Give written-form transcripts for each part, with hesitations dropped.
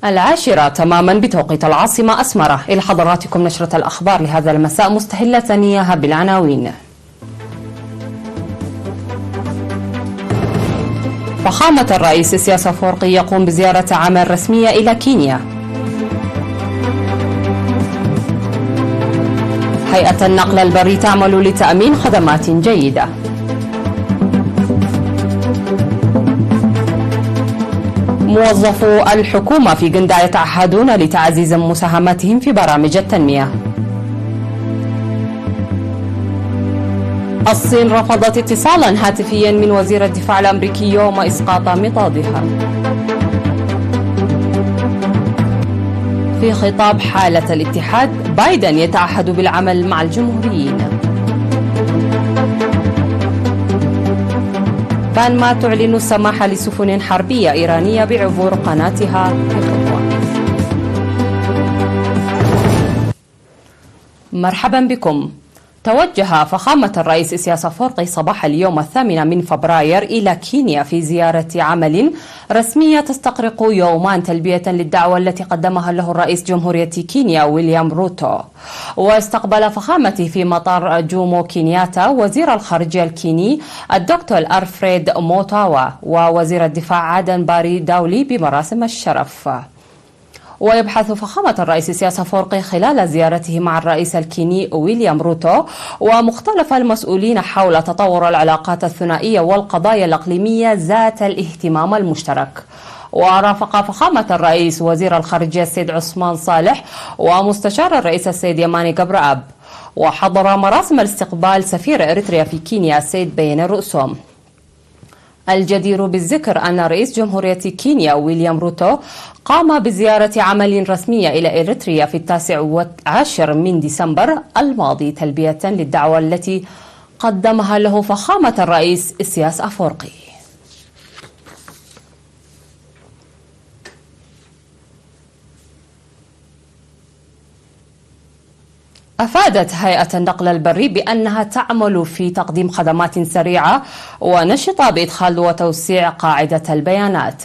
10 تماما بتوقيت العاصمة أسمرة. إلى حضراتكم نشرة الأخبار لهذا المساء، مستهلة إياها بالعناوين. فخامة الرئيس إسياس أفورقي يقوم بزيارة عمل رسمية إلى كينيا. هيئة النقل البري تعمل لتأمين خدمات جيدة. موظفو الحكومة في جندة يتعهدون لتعزيز مساهمتهم في برامج التنمية. الصين رفضت اتصالا هاتفيا من وزير الدفاع الأمريكي يوم إسقاط مضادها. في خطاب حالة الاتحاد، بايدن يتعهد بالعمل مع الجمهوريين. بانما تعلن السماح لسفن حربية إيرانية بعبور قناتها في خطوة. مرحبا بكم. توجه فخامة الرئيس إسياس أفورقي صباح اليوم 8 من فبراير إلى كينيا في زيارة عمل رسمية تستغرق يومان تلبية للدعوة التي قدمها له الرئيس جمهورية كينيا ويليام روتو. واستقبل فخامته في مطار جومو كينياتا وزير الخارجية الكيني الدكتور ألفريد موتاوا ووزير الدفاع عادن باري داولي بمراسم الشرف. ويبحث فخامة الرئيس إسياس أفورقي خلال زيارته مع الرئيس الكيني ويليام روتو ومختلف المسؤولين حول تطور العلاقات الثنائية والقضايا الإقليمية ذات الاهتمام المشترك. ورافق فخامة الرئيس وزير الخارجية السيد عثمان صالح ومستشار الرئيس السيد يماني قبرأب. وحضر مراسم الاستقبال سفير إريتريا في كينيا السيد بيان رؤسوم. الجدير بالذكر أن رئيس جمهورية كينيا ويليام روتو قام بزيارة عمل رسمية إلى إريتريا في 19 من ديسمبر الماضي تلبية للدعوة التي قدمها له فخامة الرئيس إسياس أفورقي. أفادت هيئة النقل البري بأنها تعمل في تقديم خدمات سريعة ونشطة بإدخال وتوسيع قاعدة البيانات.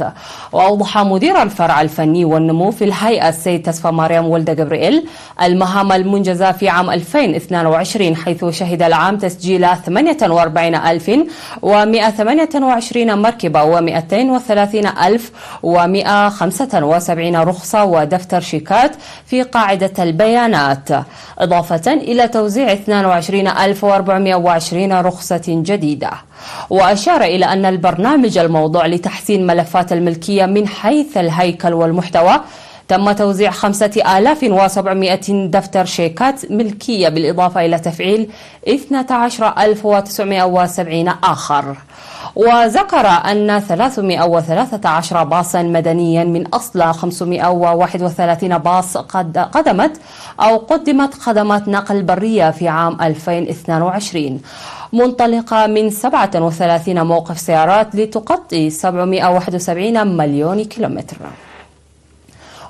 وأوضح مدير الفرع الفني والنمو في الهيئة السيد تسفى مريم ولد جبريل المهام المنجزة في عام 2022، حيث شهد العام تسجيل 48,128 مركبة و230,175 رخصة ودفتر شيكات في قاعدة البيانات، إضافة إلى توزيع 22,420 رخصة جديدة. وأشار إلى أن البرنامج الموضوع لتحسين ملفات الملكية من حيث الهيكل والمحتوى تم توزيع 5,700 دفتر شيكات ملكية، بالإضافة إلى تفعيل 12,970 آخر. وذكر أن 313 باصا مدنيا من أصل 531 باص قدمت خدمات نقل برية في عام 2022، منطلقة من 37 موقف سيارات لتغطي 771 مليون كيلومتر.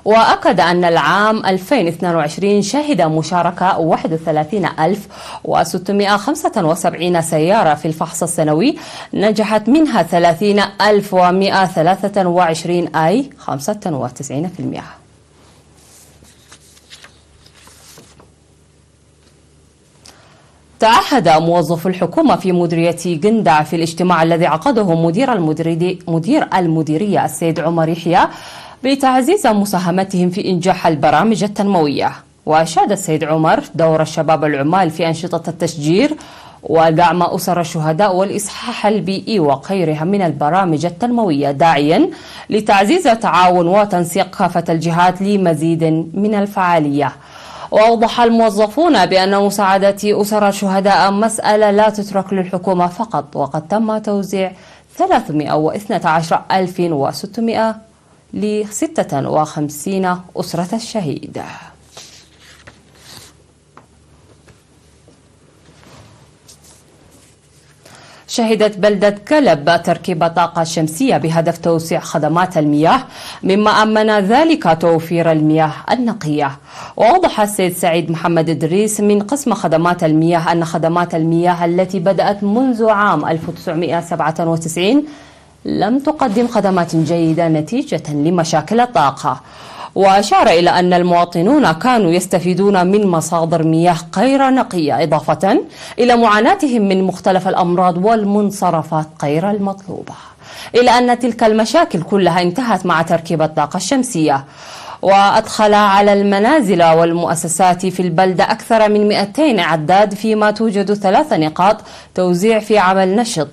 وأكد أن العام 2022 شهد مشاركة 31,675 سيارة في الفحص السنوي، نجحت منها 30,123 أي 95%. تعهد موظف الحكومة في مديرية جندة في الاجتماع الذي عقده مدير المديرية السيد عمر يحيى بتعزيز مساهمتهم في إنجاح البرامج التنموية. وأشاد السيد عمر دور الشباب العمال في أنشطة التشجير ودعم أسر الشهداء والإصحاح البيئي وغيرها من البرامج التنموية، داعيا لتعزيز تعاون وتنسيق كافة الجهات لمزيد من الفعالية. وأوضح الموظفون بأن مساعدة أسر الشهداء مسألة لا تترك للحكومة فقط، وقد تم توزيع 312,600 ل 56 أسرة الشهيد. شهدت بلدة كلب تركيب طاقة شمسية بهدف توسيع خدمات المياه، مما أمن ذلك توفير المياه النقية. وأوضح السيد سعيد محمد إدريس من قسم خدمات المياه أن خدمات المياه التي بدأت منذ عام 1997 لم تقدم خدمات جيدة نتيجة لمشاكل الطاقة. وأشار إلى أن المواطنون كانوا يستفيدون من مصادر مياه غير نقية، إضافة إلى معاناتهم من مختلف الأمراض والمنصرفات غير المطلوبة، إلى أن تلك المشاكل كلها انتهت مع تركيب الطاقة الشمسية. وأدخل على المنازل والمؤسسات في البلدة أكثر من 200 عداد، فيما توجد 3 نقاط توزيع في عمل نشط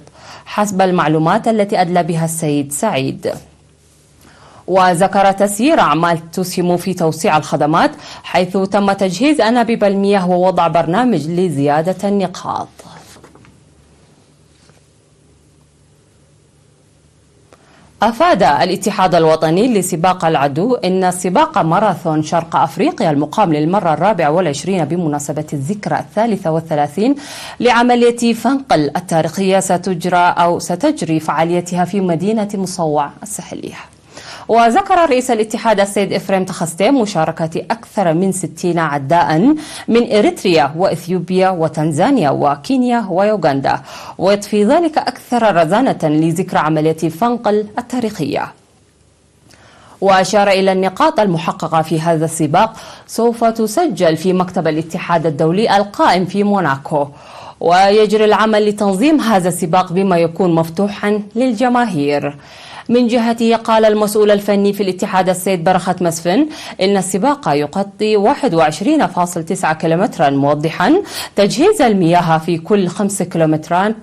حسب المعلومات التي أدلى بها السيد سعيد. وذكر تسيير أعمال تسهم في توسيع الخدمات، حيث تم تجهيز أنابيب المياه ووضع برنامج لزيادة النقاط. أفاد الاتحاد الوطني لسباق العدو أن سباق ماراثون شرق أفريقيا المقام للمرة 24 بمناسبة الذكرى 33 لعملية فنقل التاريخية ستجري فعاليتها في مدينة مصوع الساحلية. وذكر رئيس الاتحاد السيد إفريم تخستي مشاركة أكثر من 60 عداء من إريتريا وإثيوبيا وتنزانيا وكينيا ويوغندا، ويضفي ذلك أكثر رزانة لذكرى عملية فنقل التاريخية. وأشار إلى النقاط المحققة في هذا السباق سوف تسجل في مكتب الاتحاد الدولي القائم في موناكو، ويجري العمل لتنظيم هذا السباق بما يكون مفتوحا للجماهير. من جهته قال المسؤول الفني في الاتحاد السيد برخت مسفن إن السباق يغطي 21.9 كيلومترا، موضحا تجهيز المياه في كل 5 كيلومترات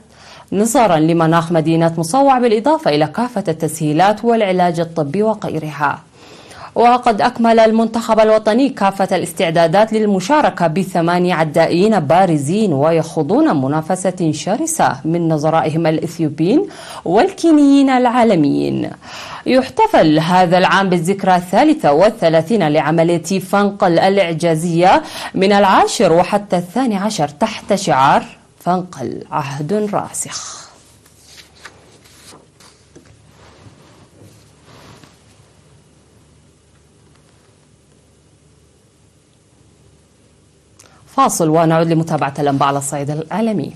نظرا لمناخ مدينة مصوع، بالإضافة إلى كافة التسهيلات والعلاج الطبي وغيرها. وقد أكمل المنتخب الوطني كافة الاستعدادات للمشاركة ب8 عدائين بارزين، ويخوضون منافسة شرسة من نظرائهم الإثيوبيين والكينيين العالميين. يحتفل هذا العام بالذكرى 33 لعملية فنقل الإعجازية من 10 وحتى 12 تحت شعار فنقل عهد راسخ. فاصل ونعود لمتابعة الأنباء على الصعيد العالمي.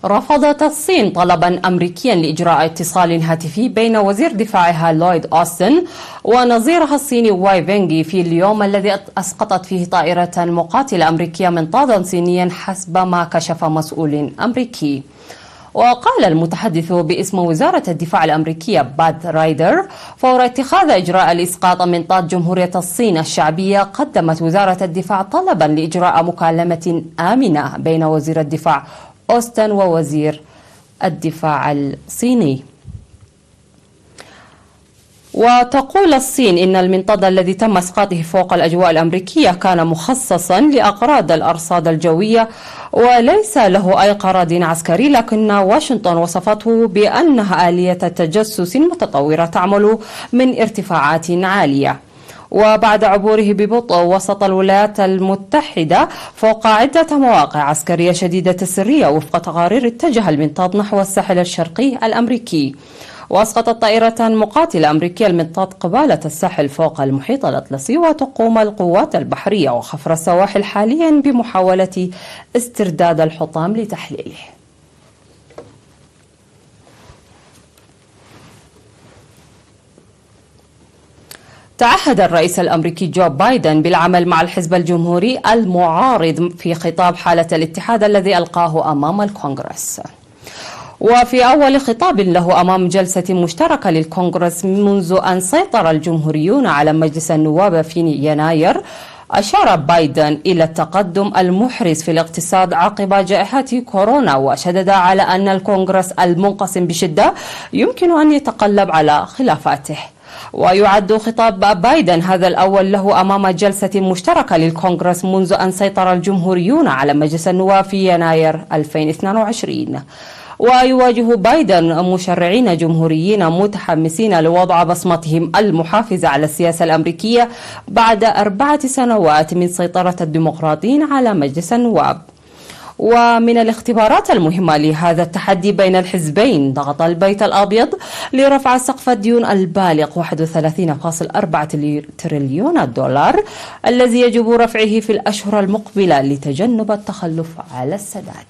رفضت الصين طلبا أمريكيا لإجراء اتصال هاتفي بين وزير دفاعها لويد أوستن ونظيرها الصيني واي فينغي في اليوم الذي أسقطت فيه طائرة مقاتلة أمريكية منطادا صينيا، حسب ما كشف مسؤول أمريكي. وقال المتحدث باسم وزارة الدفاع الأمريكية باد رايدر فور اتخاذ إجراء الإسقاط منطاد جمهورية الصين الشعبية، قدمت وزارة الدفاع طلبا لإجراء مكالمة آمنة بين وزير الدفاع أوستن ووزير الدفاع الصيني. وتقول الصين إن المنطاد الذي تم إسقاطه فوق الأجواء الأمريكية كان مخصصا لأغراض الأرصاد الجوية وليس له أي غرض عسكري، لكن واشنطن وصفته بأنها آلية تجسس متطورة تعمل من ارتفاعات عالية. وبعد عبوره ببطء وسط الولايات المتحدة فوق عدة مواقع عسكرية شديدة السرية وفق تقارير، اتجه المنطاد نحو الساحل الشرقي الأمريكي، وأسقطت طائرة مقاتلة أمريكية المنطاد قبالة الساحل فوق المحيط الأطلسي. وتقوم القوات البحرية وخفر السواحل حاليا بمحاولة استرداد الحطام لتحليله. تعهد الرئيس الأمريكي جو بايدن بالعمل مع الحزب الجمهوري المعارض في خطاب حالة الاتحاد الذي ألقاه أمام الكونغرس. وفي أول خطاب له أمام جلسة مشتركة للكونغرس منذ أن سيطر الجمهوريون على مجلس النواب في يناير، أشار بايدن إلى التقدم المحرز في الاقتصاد عقب جائحة كورونا، وشدد على أن الكونغرس المنقسم بشدة يمكن أن يتقلب على خلافاته. ويعد خطاب بايدن هذا الأول له أمام جلسة مشتركة للكونغرس منذ أن سيطر الجمهوريون على مجلس النواب في يناير 2022. ويواجه بايدن مشرعين جمهوريين متحمسين لوضع بصمتهم المحافزة على السياسة الأمريكية بعد 4 سنوات من سيطرة الديمقراطيين على مجلس النواب. ومن الاختبارات المهمة لهذا التحدي بين الحزبين ضغط البيت الأبيض لرفع سقف الديون البالغ 31.4 تريليون دولار الذي يجب رفعه في الأشهر المقبلة لتجنب التخلف على السداد.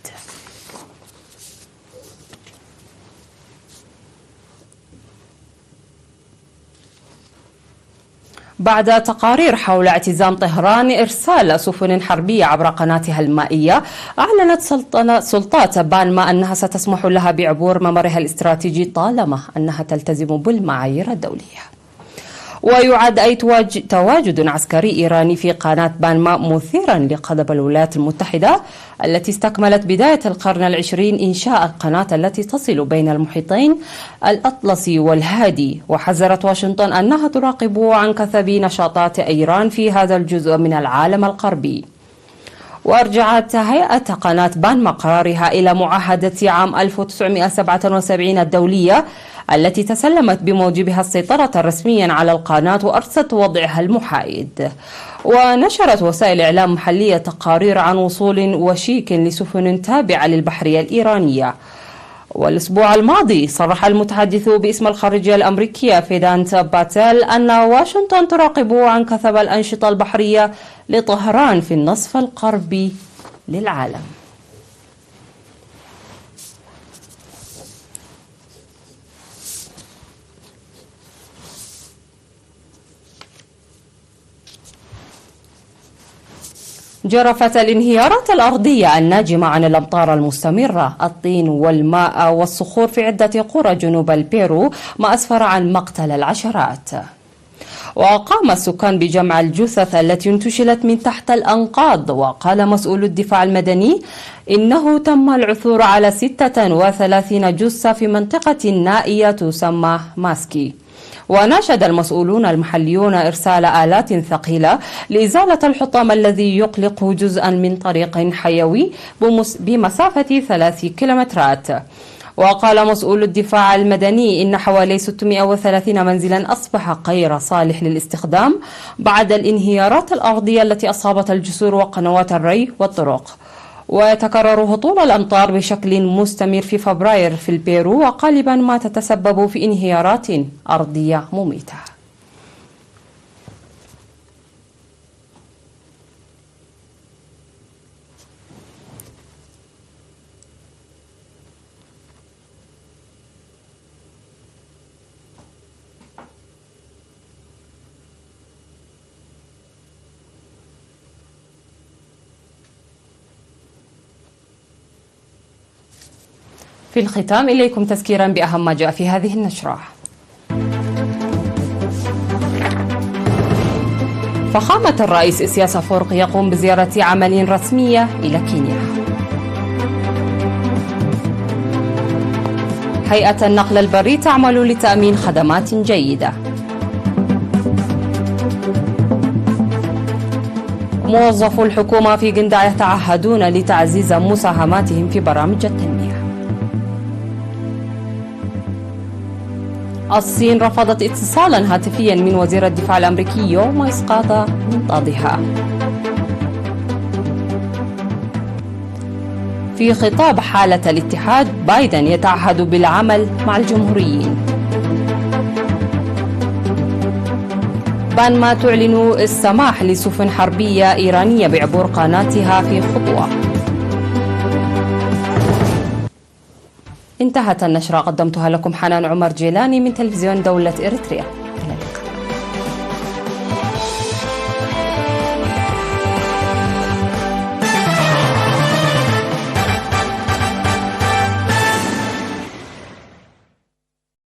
بعد تقارير حول اعتزام طهران إرسال سفن حربية عبر قناتها المائية، أعلنت سلطات بانما أنها ستسمح لها بعبور ممرها الاستراتيجي طالما أنها تلتزم بالمعايير الدولية. ويعد أي تواجد عسكري إيراني في قناة بانما مثيرا لغضب الولايات المتحدة التي استكملت بداية القرن العشرين إنشاء القناة التي تصل بين المحيطين الأطلسي والهادي، وحذرت واشنطن أنها تراقب عن كثب نشاطات إيران في هذا الجزء من العالم الغربي. وأرجعت هيئة قناة بانما قرارها إلى معاهدة عام 1977 الدولية التي تسلمت بموجبها السيطرة رسميا على القناة وأرست وضعها المحايد. ونشرت وسائل إعلام محلية تقارير عن وصول وشيك لسفن تابعة للبحرية الإيرانية. والأسبوع الماضي صرح المتحدث باسم الخارجية الأمريكية فيدانت باتيل أن واشنطن تراقب عن كثب الأنشطة البحرية لطهران في النصف الغربي للعالم. جرفت الانهيارات الأرضية الناجمة عن الأمطار المستمرة الطين والماء والصخور في عدة قرى جنوب البيرو ما أسفر عن مقتل العشرات. وقام السكان بجمع الجثث التي انتشلت من تحت الأنقاض، وقال مسؤول الدفاع المدني إنه تم العثور على 36 جثة في منطقة نائية تسمى ماسكي. وناشد المسؤولون المحليون إرسال آلات ثقيلة لإزالة الحطام الذي يقلق جزءا من طريق حيوي بمسافة 3 كيلومترات. وقال مسؤول الدفاع المدني إن حوالي 630 منزلا أصبح غير صالح للاستخدام بعد الانهيارات الأرضية التي أصابت الجسور وقنوات الري والطرق. ويتكرر هطول الأمطار بشكل مستمر في فبراير في البيرو، وغالبا ما تتسبب في انهيارات أرضية مميتة. في الختام إليكم تذكيرا بأهم ما جاء في هذه النشرة. فخامة الرئيس إسياس أفورقي يقوم بزيارة عمل رسمية إلى كينيا. هيئة النقل البري تعمل لتأمين خدمات جيدة. موظفو الحكومة في قندع يتعهدون لتعزيز مساهماتهم في برامج التنمية. الصين رفضت اتصالا هاتفيا من وزير الدفاع الأمريكي يوم إسقاط منطادها. في خطاب حالة الاتحاد، بايدن يتعهد بالعمل مع الجمهوريين. بانما تعلن السماح لسفن حربية إيرانية بعبور قناتها في خطوة. انتهت النشرة، قدمتها لكم حنان عمر جيلاني من تلفزيون دولة إريتريا.